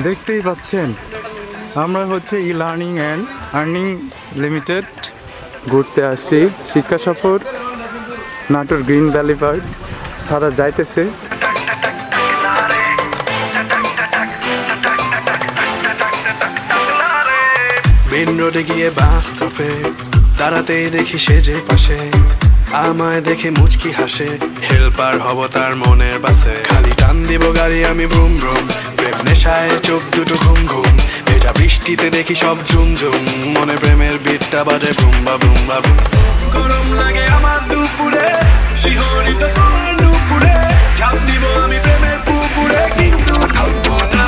দেখতেই পাচ্ছেন আমরা হচ্ছে e learning and earning limited ঘুরতে আসছি শিক্ষা সফর নাটোর গ্রিন ভ্যালি পার্ক সারা যাইতেছে। মেন রোডে গিয়ে বাস স্টপে দাঁড়াতেই দেখি সে যে পাশে আমায় দেখে মুচকি হাসে, হেল্পার হব তার মনের বাসে। খালি টান দিব গাড়ি আমি ব্রুম ব্রুম, প্রেম নেশায় চোখ দুটো ঘুম ঘুম। ভেজা বৃষ্টিতে দেখি সব ঝুম ঝুম, মনে প্রেমের বিটটা বাজে বুম বা বুম বা বুম। গরম লাগে আমার দুপুরে, শিহরিত তোমার নুপুরে, ঝাঁপ দিব আমি প্রেমের পুকুরে, কিন্তু ঢুকবো না।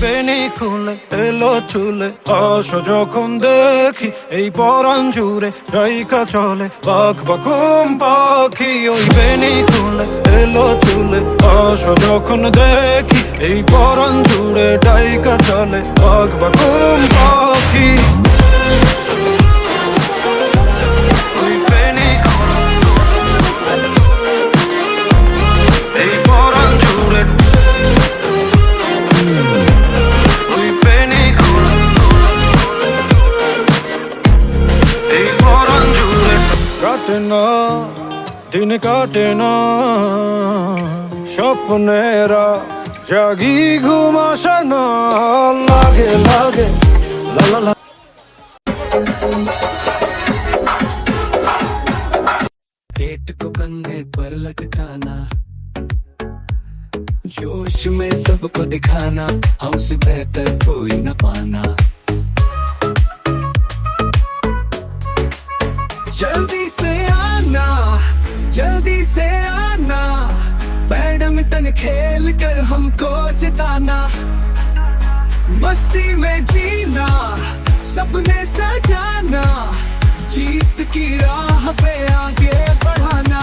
বেনি খুলে এলো চুলে আসো যখন দেখি এই পরাণ জুড়ে রাইকা চলে বাঘ বাকুম পাখি। ওই বেনি খুলে এলো চুলে আসো যখন দেখি এই পরাণ জুড়ে রাইকা চলে বাঘ বাকুম পাখি। কাটে না দিন কাটে না স্বপ্নেরা জাগি ঘুম আসে না, লাগে লাগে লা লা লা। पेट को कंधे पर लटकाना, जोश में सबको दिखाना, हमसे बेहतर कोई न पाना। जल्दी से आना, जल्दी से आना, बैडमिंटन खेल कर हमको जिताना। मस्ती में जीना, सपने सजाना, जीत की राह पे आगे बढ़ाना।